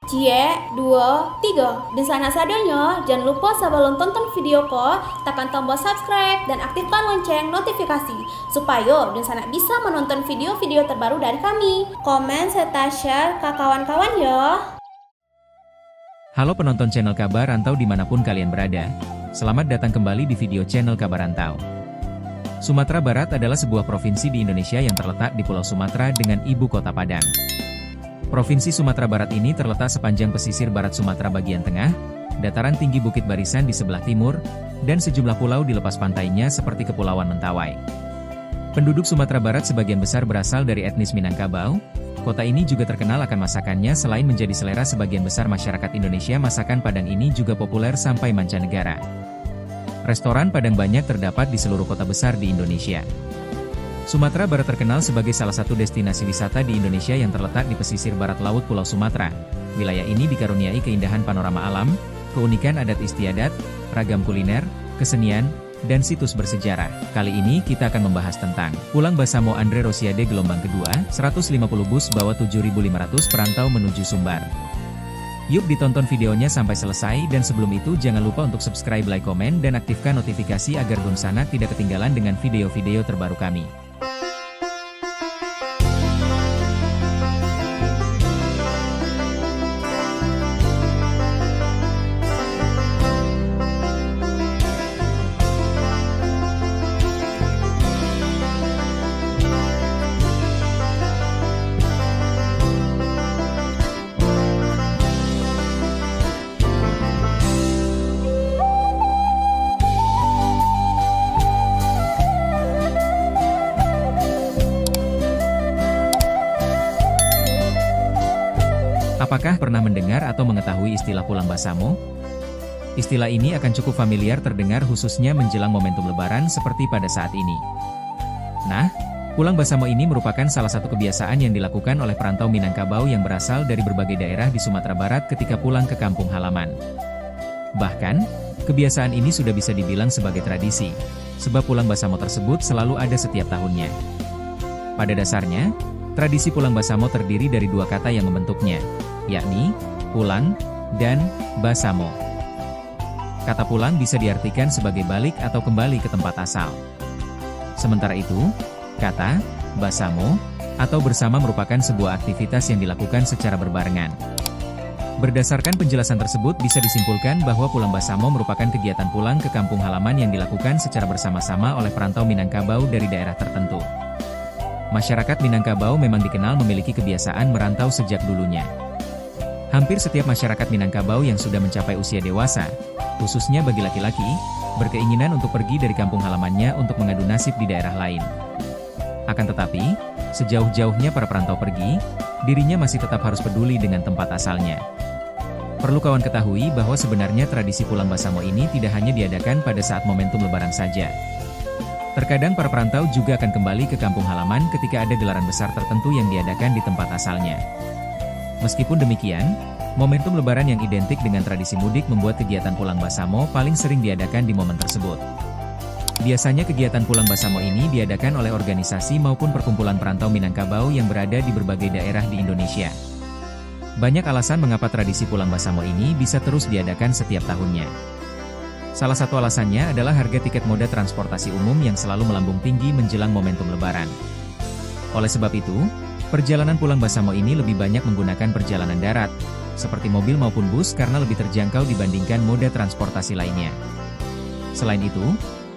Cie, dua, tiga. Dan sana sadanya, jangan lupa sebelum tonton video ko, tekan tombol subscribe dan aktifkan lonceng notifikasi supaya dan sana bisa menonton video-video terbaru dari kami. Komen serta share ke kawan-kawan ya. Halo penonton channel Kabar Rantau dimanapun kalian berada. Selamat datang kembali di video channel Kabar Rantau. Sumatera Barat adalah sebuah provinsi di Indonesia yang terletak di Pulau Sumatera dengan ibu kota Padang. Provinsi Sumatera Barat ini terletak sepanjang pesisir barat Sumatera bagian tengah, dataran tinggi Bukit Barisan di sebelah timur, dan sejumlah pulau di lepas pantainya seperti Kepulauan Mentawai. Penduduk Sumatera Barat sebagian besar berasal dari etnis Minangkabau. Kota ini juga terkenal akan masakannya. Selain menjadi selera sebagian besar masyarakat Indonesia, masakan Padang ini juga populer sampai mancanegara. Restoran Padang banyak terdapat di seluruh kota besar di Indonesia. Sumatera Barat terkenal sebagai salah satu destinasi wisata di Indonesia yang terletak di pesisir barat laut Pulau Sumatera. Wilayah ini dikaruniai keindahan panorama alam, keunikan adat istiadat, ragam kuliner, kesenian, dan situs bersejarah. Kali ini kita akan membahas tentang Pulang Basamo Andre Rosiade gelombang kedua, 150 bus bawa 7.500 perantau menuju Sumbar. Yuk ditonton videonya sampai selesai, dan sebelum itu jangan lupa untuk subscribe, like, komen, dan aktifkan notifikasi agar Dunsana tidak ketinggalan dengan video-video terbaru kami. Apakah pernah mendengar atau mengetahui istilah Pulang Basamo? Istilah ini akan cukup familiar terdengar khususnya menjelang momentum Lebaran seperti pada saat ini. Nah, Pulang Basamo ini merupakan salah satu kebiasaan yang dilakukan oleh perantau Minangkabau yang berasal dari berbagai daerah di Sumatera Barat ketika pulang ke kampung halaman. Bahkan, kebiasaan ini sudah bisa dibilang sebagai tradisi, sebab Pulang Basamo tersebut selalu ada setiap tahunnya. Pada dasarnya, tradisi Pulang Basamo terdiri dari dua kata yang membentuknya, yakni pulang dan basamo. Kata pulang bisa diartikan sebagai balik atau kembali ke tempat asal. Sementara itu, kata basamo atau bersama merupakan sebuah aktivitas yang dilakukan secara berbarengan. Berdasarkan penjelasan tersebut bisa disimpulkan bahwa Pulang Basamo merupakan kegiatan pulang ke kampung halaman yang dilakukan secara bersama-sama oleh perantau Minangkabau dari daerah tertentu. Masyarakat Minangkabau memang dikenal memiliki kebiasaan merantau sejak dulunya. Hampir setiap masyarakat Minangkabau yang sudah mencapai usia dewasa, khususnya bagi laki-laki, berkeinginan untuk pergi dari kampung halamannya untuk mengadu nasib di daerah lain. Akan tetapi, sejauh-jauhnya para perantau pergi, dirinya masih tetap harus peduli dengan tempat asalnya. Perlu kawan ketahui bahwa sebenarnya tradisi Pulang Basamo ini tidak hanya diadakan pada saat momentum Lebaran saja. Terkadang para perantau juga akan kembali ke kampung halaman ketika ada gelaran besar tertentu yang diadakan di tempat asalnya. Meskipun demikian, momentum Lebaran yang identik dengan tradisi mudik membuat kegiatan Pulang Basamo paling sering diadakan di momen tersebut. Biasanya kegiatan Pulang Basamo ini diadakan oleh organisasi maupun perkumpulan perantau Minangkabau yang berada di berbagai daerah di Indonesia. Banyak alasan mengapa tradisi Pulang Basamo ini bisa terus diadakan setiap tahunnya. Salah satu alasannya adalah harga tiket moda transportasi umum yang selalu melambung tinggi menjelang momentum Lebaran. Oleh sebab itu, perjalanan Pulang Basamo ini lebih banyak menggunakan perjalanan darat, seperti mobil maupun bus karena lebih terjangkau dibandingkan moda transportasi lainnya. Selain itu,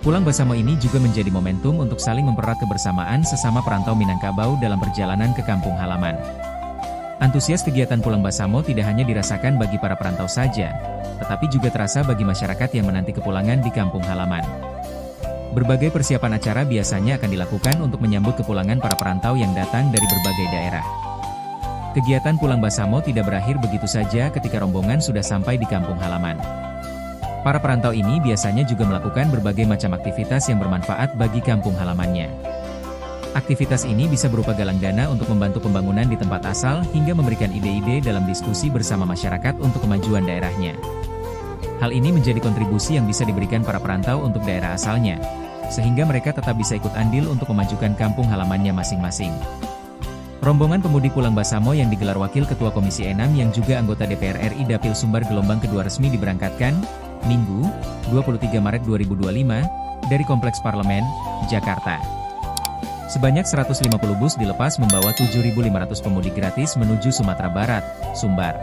Pulang Basamo ini juga menjadi momentum untuk saling mempererat kebersamaan sesama perantau Minangkabau dalam perjalanan ke kampung halaman. Antusias kegiatan Pulang Basamo tidak hanya dirasakan bagi para perantau saja, tetapi juga terasa bagi masyarakat yang menanti kepulangan di kampung halaman. Berbagai persiapan acara biasanya akan dilakukan untuk menyambut kepulangan para perantau yang datang dari berbagai daerah. Kegiatan Pulang Basamo tidak berakhir begitu saja ketika rombongan sudah sampai di kampung halaman. Para perantau ini biasanya juga melakukan berbagai macam aktivitas yang bermanfaat bagi kampung halamannya. Aktivitas ini bisa berupa galang dana untuk membantu pembangunan di tempat asal hingga memberikan ide-ide dalam diskusi bersama masyarakat untuk kemajuan daerahnya. Hal ini menjadi kontribusi yang bisa diberikan para perantau untuk daerah asalnya, sehingga mereka tetap bisa ikut andil untuk memajukan kampung halamannya masing-masing. Rombongan pemudik pulang Basamo yang digelar Wakil Ketua Komisi 6 yang juga anggota DPR RI Dapil Sumbar gelombang kedua resmi diberangkatkan, Minggu, 23 Maret 2025, dari Kompleks Parlemen, Jakarta. Sebanyak 150 bus dilepas membawa 7.500 pemudik gratis menuju Sumatera Barat, Sumbar.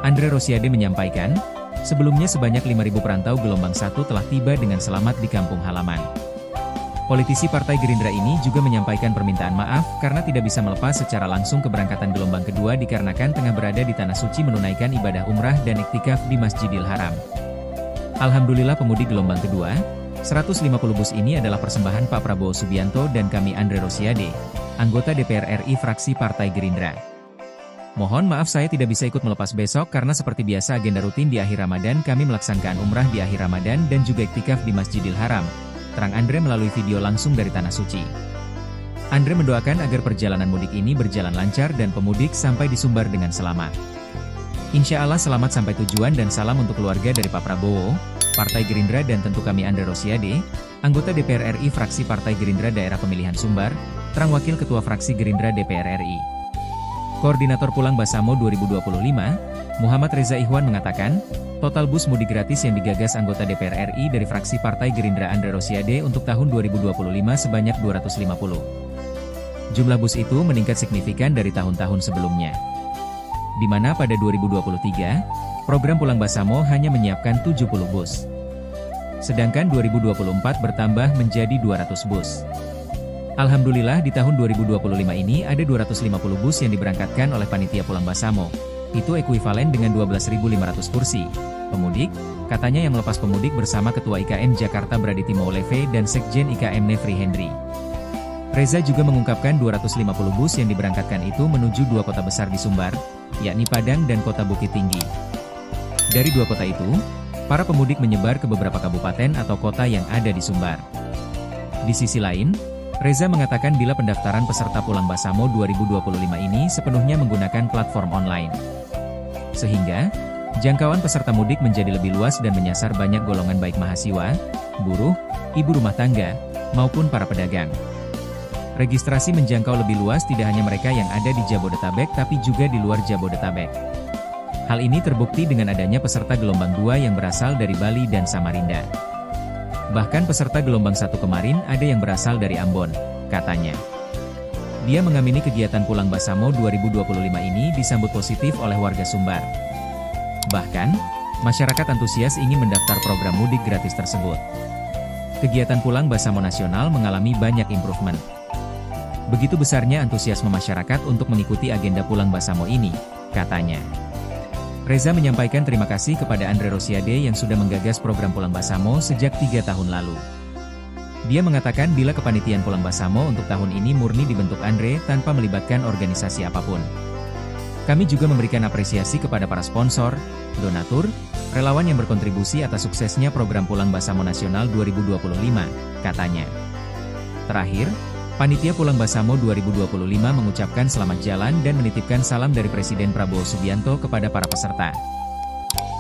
Andre Rosiade menyampaikan, sebelumnya sebanyak 5.000 perantau gelombang 1 telah tiba dengan selamat di kampung halaman. Politisi Partai Gerindra ini juga menyampaikan permintaan maaf karena tidak bisa melepas secara langsung keberangkatan gelombang kedua dikarenakan tengah berada di Tanah Suci menunaikan ibadah umrah dan iktikaf di Masjidil Haram. Alhamdulillah pemudik gelombang kedua, 150 bus ini adalah persembahan Pak Prabowo Subianto dan kami Andre Rosiade, anggota DPR RI fraksi Partai Gerindra. Mohon maaf saya tidak bisa ikut melepas besok karena seperti biasa agenda rutin di akhir Ramadan kami melaksanakan umrah di akhir Ramadan dan juga iktikaf di Masjidil Haram. Terang Andre melalui video langsung dari Tanah Suci. Andre mendoakan agar perjalanan mudik ini berjalan lancar dan pemudik sampai di Sumbar dengan selamat. Insya Allah selamat sampai tujuan dan salam untuk keluarga dari Pak Prabowo, Partai Gerindra dan tentu kami Andre Rosiade, anggota DPR RI fraksi Partai Gerindra Daerah Pemilihan Sumbar, terang Wakil Ketua Fraksi Gerindra DPR RI. Koordinator Pulang Basamo 2025, Muhammad Reza Ihwan mengatakan, total bus mudik gratis yang digagas anggota DPR RI dari fraksi Partai Gerindra Andre Rosiade untuk tahun 2025 sebanyak 250. Jumlah bus itu meningkat signifikan dari tahun-tahun sebelumnya. Di mana pada 2023, program Pulang Basamo hanya menyiapkan 70 bus. Sedangkan 2024 bertambah menjadi 200 bus. Alhamdulillah di tahun 2025 ini ada 250 bus yang diberangkatkan oleh Panitia Pulang Basamo. Itu ekuivalen dengan 12.500 kursi. Pemudik, katanya yang melepas pemudik bersama Ketua IKM Jakarta Braditi Mauleve dan Sekjen IKM Nefri Hendri. Reza juga mengungkapkan 250 bus yang diberangkatkan itu menuju dua kota besar di Sumbar, yakni Padang dan Kota Bukit Tinggi. Dari dua kota itu, para pemudik menyebar ke beberapa kabupaten atau kota yang ada di Sumbar. Di sisi lain, Reza mengatakan bila pendaftaran peserta Pulang Basamo 2025 ini sepenuhnya menggunakan platform online. Sehingga, jangkauan peserta mudik menjadi lebih luas dan menyasar banyak golongan baik mahasiswa, buruh, ibu rumah tangga, maupun para pedagang. Registrasi menjangkau lebih luas tidak hanya mereka yang ada di Jabodetabek tapi juga di luar Jabodetabek. Hal ini terbukti dengan adanya peserta gelombang 2 yang berasal dari Bali dan Samarinda. Bahkan peserta gelombang 1 kemarin ada yang berasal dari Ambon, katanya. Dia mengamini kegiatan Pulang Basamo 2025 ini disambut positif oleh warga Sumbar. Bahkan, masyarakat antusias ingin mendaftar program mudik gratis tersebut. Kegiatan Pulang Basamo Nasional mengalami banyak improvement. Begitu besarnya antusiasme masyarakat untuk mengikuti agenda Pulang Basamo ini, katanya. Reza menyampaikan terima kasih kepada Andre Rosiade yang sudah menggagas program Pulang Basamo sejak 3 tahun lalu. Dia mengatakan bila kepanitiaan Pulang Basamo untuk tahun ini murni dibentuk Andre tanpa melibatkan organisasi apapun. Kami juga memberikan apresiasi kepada para sponsor, donatur, relawan yang berkontribusi atas suksesnya program Pulang Basamo Nasional 2025, katanya. Terakhir, Panitia Pulang Basamo 2025 mengucapkan selamat jalan dan menitipkan salam dari Presiden Prabowo Subianto kepada para peserta.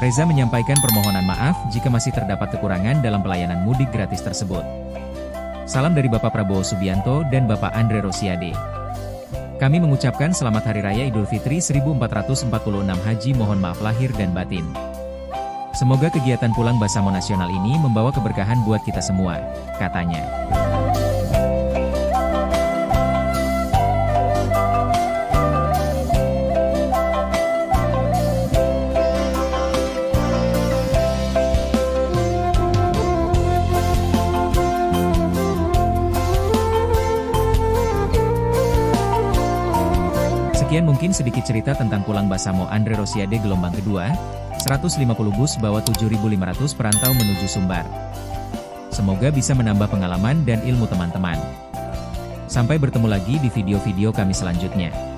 Reza menyampaikan permohonan maaf jika masih terdapat kekurangan dalam pelayanan mudik gratis tersebut. Salam dari Bapak Prabowo Subianto dan Bapak Andre Rosiade. Kami mengucapkan selamat Hari Raya Idul Fitri 1446 Haji, mohon maaf lahir dan batin. Semoga kegiatan Pulang Basamo Nasional ini membawa keberkahan buat kita semua, katanya. Sekian mungkin sedikit cerita tentang Pulang Basamo Andre Rosiade gelombang kedua, 150 bus bawa 7.500 perantau menuju Sumbar. Semoga bisa menambah pengalaman dan ilmu teman-teman. Sampai bertemu lagi di video-video kami selanjutnya.